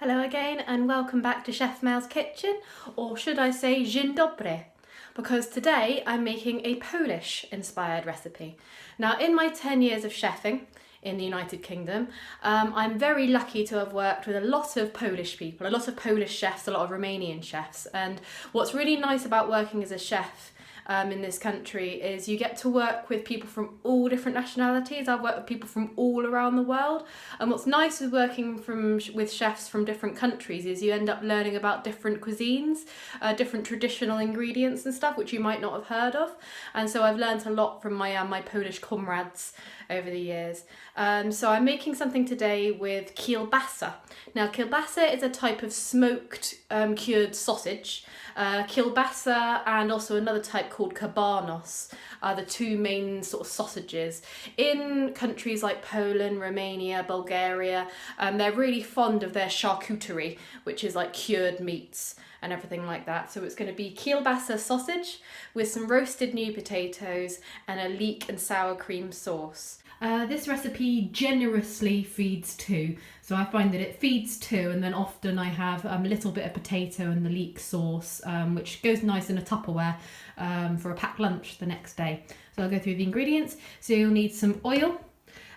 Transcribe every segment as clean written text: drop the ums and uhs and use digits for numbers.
Hello again and welcome back to Chef Mel's Kitchen, or should I say dzień dobry, because today I'm making a Polish inspired recipe. Now in my 10 years of chefing in the United Kingdom, I'm very lucky to have worked with a lot of Polish people, a lot of Polish chefs, a lot of Romanian chefs, and what's really nice about working as a chef in this country is you get to work with people from all different nationalities. I've worked with people from all around the world, and what's nice with working with chefs from different countries is you end up learning about different cuisines, different traditional ingredients and stuff which you might not have heard of, and so I've learned a lot from my Polish comrades over the years. So I'm making something today with kielbasa. Now kielbasa is a type of smoked cured sausage. Kielbasa and also another type called kabanos are the two main sort of sausages. In countries like Poland, Romania, Bulgaria, they're really fond of their charcuterie, which is like cured meats and everything like that. So it's going to be kielbasa sausage with some roasted new potatoes and a leek and sour cream sauce. This recipe generously feeds two, so I find that it feeds two, and then often I have a little bit of potato and the leek sauce, which goes nice in a Tupperware for a packed lunch the next day. So I'll go through the ingredients. So you'll need some oil.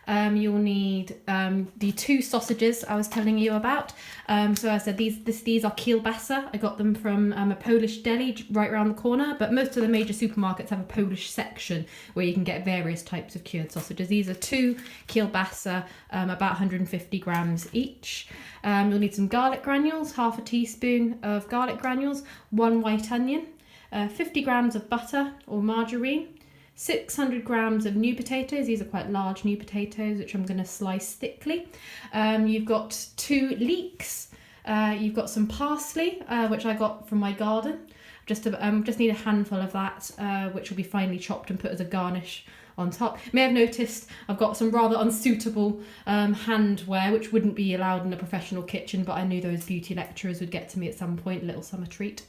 You'll need the two sausages I was telling you about. So I said these are kielbasa. I got them from a Polish deli right around the corner, but most of the major supermarkets have a Polish section where you can get various types of cured sausages. These are two kielbasa, about 150 grams each. You'll need some garlic granules, half a teaspoon of garlic granules, one white onion, 50 grams of butter or margarine, 600 grams of new potatoes. These are quite large new potatoes, which I'm going to slice thickly. You've got two leeks. You've got some parsley, which I got from my garden. Just need a handful of that, which will be finely chopped and put as a garnish on top. You may have noticed I've got some rather unsuitable handwear, which wouldn't be allowed in a professional kitchen, but I knew those beauty lecturers would get to me at some point, a little summer treat.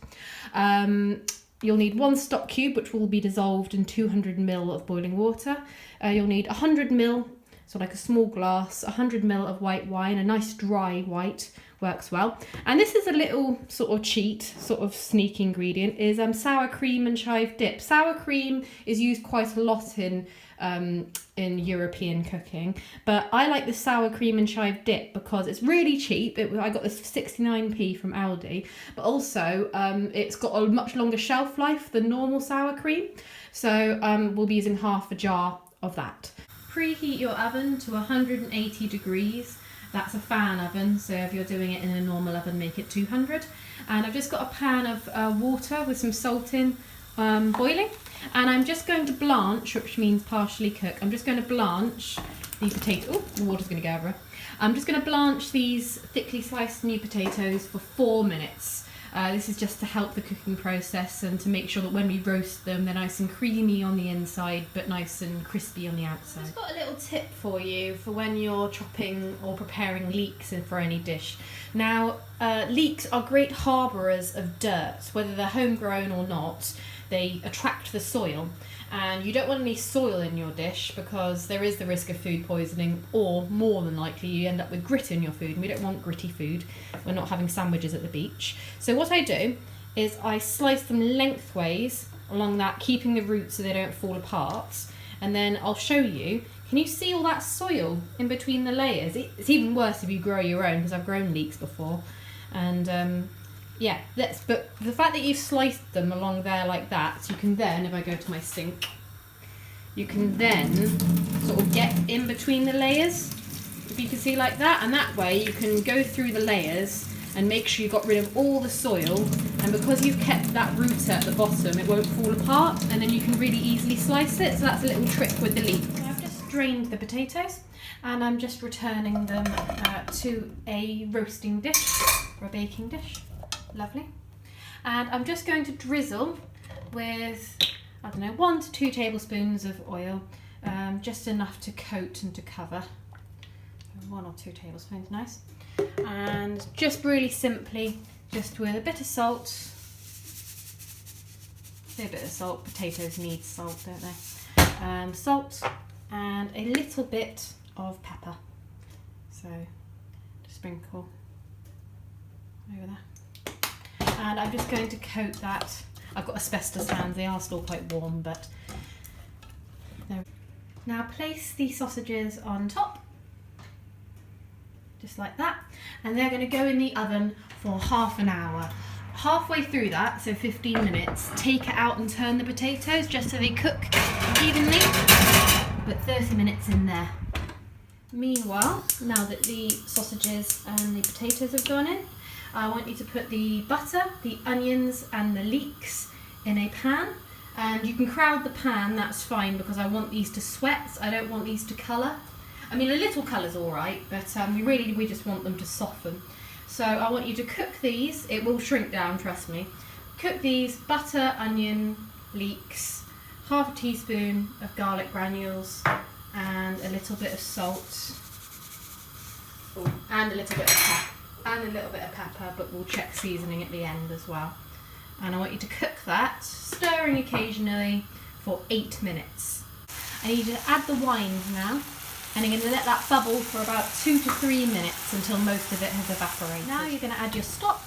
You'll need one stock cube, which will be dissolved in 200 ml of boiling water. You'll need 100 ml, so like a small glass, 100 ml of white wine. A nice dry white works well. And this is a little sort of cheat, sort of sneak ingredient, is sour cream and chive dip. Sour cream is used quite a lot in European cooking, but I like the sour cream and chive dip because it's really cheap. I got this for 69p from Aldi, but also it's got a much longer shelf life than normal sour cream, so we'll be using half a jar of that. Preheat your oven to 180 degrees. That's a fan oven, so if you're doing it in a normal oven, make it 200. And I've just got a pan of water with some salt in, boiling, and I'm just going to blanch, which means partially cook. I'm just going to blanch the potato. Oh, the water's going to go over. I'm just going to blanch these thickly sliced new potatoes for 4 minutes. This is just to help the cooking process and to make sure that when we roast them, they're nice and creamy on the inside, but nice and crispy on the outside. I've got a little tip for you for when you're chopping or preparing leeks in for any dish. Now, leeks are great harbourers of dirt, whether they're homegrown or not. They attract the soil, and you don't want any soil in your dish because there is the risk of food poisoning, or more than likely you end up with grit in your food, and we don't want gritty food. We're not having sandwiches at the beach. So what I do is I slice them lengthways along that, keeping the roots so they don't fall apart, and then I'll show you. Can you see all that soil in between the layers? It's even worse if you grow your own, because I've grown leeks before, and yeah, but the fact that you've sliced them along there like that, you can then, if I go to my sink, you can then sort of get in between the layers, if you can see like that, and that way you can go through the layers and make sure you've got rid of all the soil, and because you've kept that root at the bottom, it won't fall apart, and then you can really easily slice it. So that's a little trick with the leek. So I've just drained the potatoes, and I'm just returning them to a roasting dish or a baking dish. Lovely. And I'm just going to drizzle with, 1 to 2 tablespoons of oil, just enough to coat and to cover. 1 or 2 tablespoons, nice. And just really simply, just with a bit of salt. A bit of salt. Potatoes need salt, don't they? Salt and a little bit of pepper. So, to sprinkle. And I'm just going to coat that. I've got asbestos hands, they are still quite warm, but there. Now place the sausages on top, just like that, and they're going to go in the oven for half an hour. Halfway through that, so 15 minutes, take it out and turn the potatoes just so they cook evenly. Put 30 minutes in there. Meanwhile, now that the sausages and the potatoes have gone in, I want you to put the butter, the onions and the leeks in a pan. And you can crowd the pan, that's fine, because I want these to sweat. I don't want these to colour. I mean, a little colour's alright, but we just want them to soften. So I want you to cook these. It will shrink down, trust me. Cook these, butter, onion, leeks, half a teaspoon of garlic granules, and a little bit of salt, and a little bit of pepper, but we'll check seasoning at the end as well. And I want you to cook that, stirring occasionally, for 8 minutes. I need you to add the wine now, and you're going to let that bubble for about 2 to 3 minutes until most of it has evaporated. Now you're going to add your stock,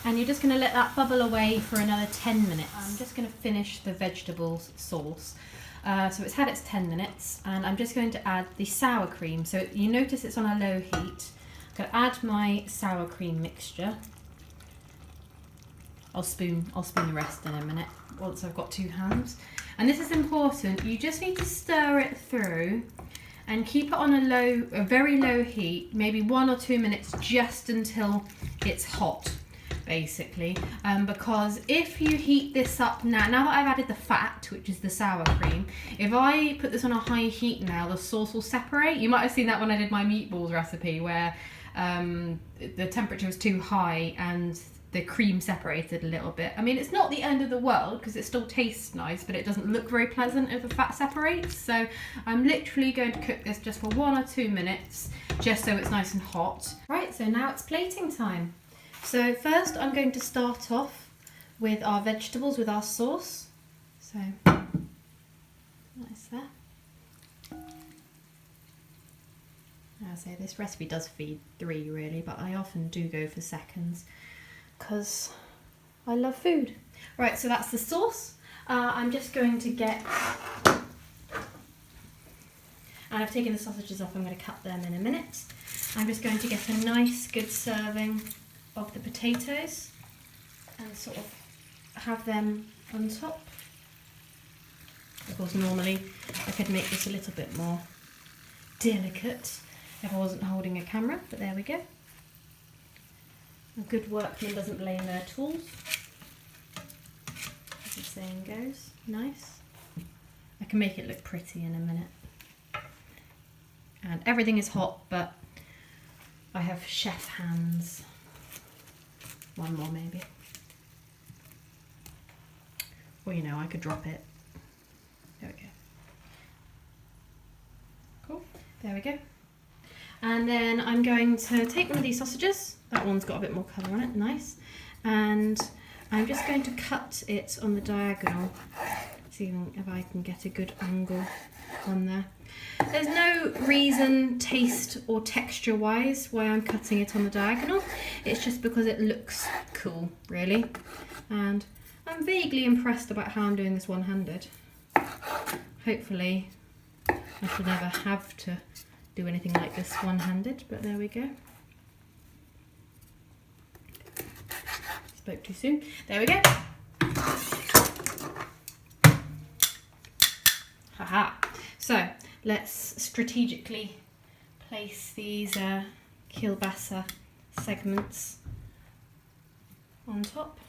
and you're just going to let that bubble away for another 10 minutes. I'm just going to finish the vegetables sauce. So it's had its 10 minutes, and I'm just going to add the sour cream. So you notice it's on a low heat. I'm going to add my sour cream mixture. I'll spoon the rest in a minute once I've got 2 hands. And this is important. You just need to stir it through and keep it on a very low heat, maybe 1 or 2 minutes, just until it's hot, basically. Because if you heat this up now that I've added the fat, which is the sour cream, if I put this on a high heat now, the sauce will separate. You might have seen that when I did my meatballs recipe, where the temperature was too high and the cream separated a little bit. I mean, it's not the end of the world because it still tastes nice, but it doesn't look very pleasant if the fat separates. So I'm literally going to cook this just for 1 or 2 minutes, just so it's nice and hot. Right, so now it's plating time. So first I'm going to start off with our vegetables, with our sauce. So nice there. I say this recipe does feed 3 really, but I often do go for seconds because I love food. Right, so that's the sauce. I'm just going to get, and I've taken the sausages off, I'm going to cut them in a minute. I'm just going to get a nice good serving of the potatoes and sort of have them on top. Of course, normally I could make this a little bit more delicate if I wasn't holding a camera, but there we go. A good workman doesn't blame their tools, as the saying goes. Nice. I can make it look pretty in a minute. And everything is hot, but I have chef hands. 1 more maybe. Or you know, I could drop it. There we go. Cool. There we go. And then I'm going to take one of these sausages. That one's got a bit more colour on it, nice. And I'm just going to cut it on the diagonal. See if I can get a good angle on there. There's no reason, taste or texture wise, why I'm cutting it on the diagonal. It's just because it looks cool, really. And I'm vaguely impressed about how I'm doing this one-handed. Hopefully I should never have to do anything like this one-handed, but there we go. Spoke too soon. There we go. Haha. So let's strategically place these kielbasa segments on top.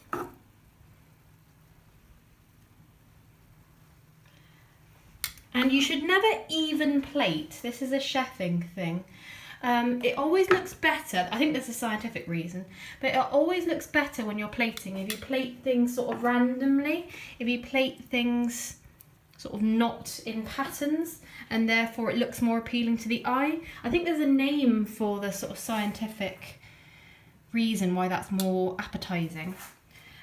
And you should never even plate. This is a chefing thing. It always looks better, I think there's a scientific reason, but it always looks better when you're plating if you plate things sort of randomly, if you plate things sort of not in patterns, and therefore it looks more appealing to the eye. I think there's a name for the sort of scientific reason why that's more appetizing.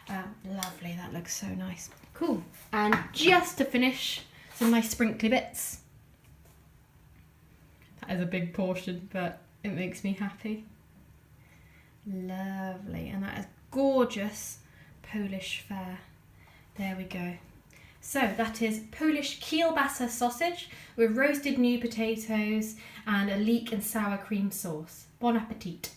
Lovely, that looks so nice. Cool. And just to finish, some nice sprinkly bits. That is a big portion, but it makes me happy. Lovely, and that is gorgeous Polish fare. There we go. So that is Polish Kielbasa sausage with roasted new potatoes and a leek and sour cream sauce. Bon appetit.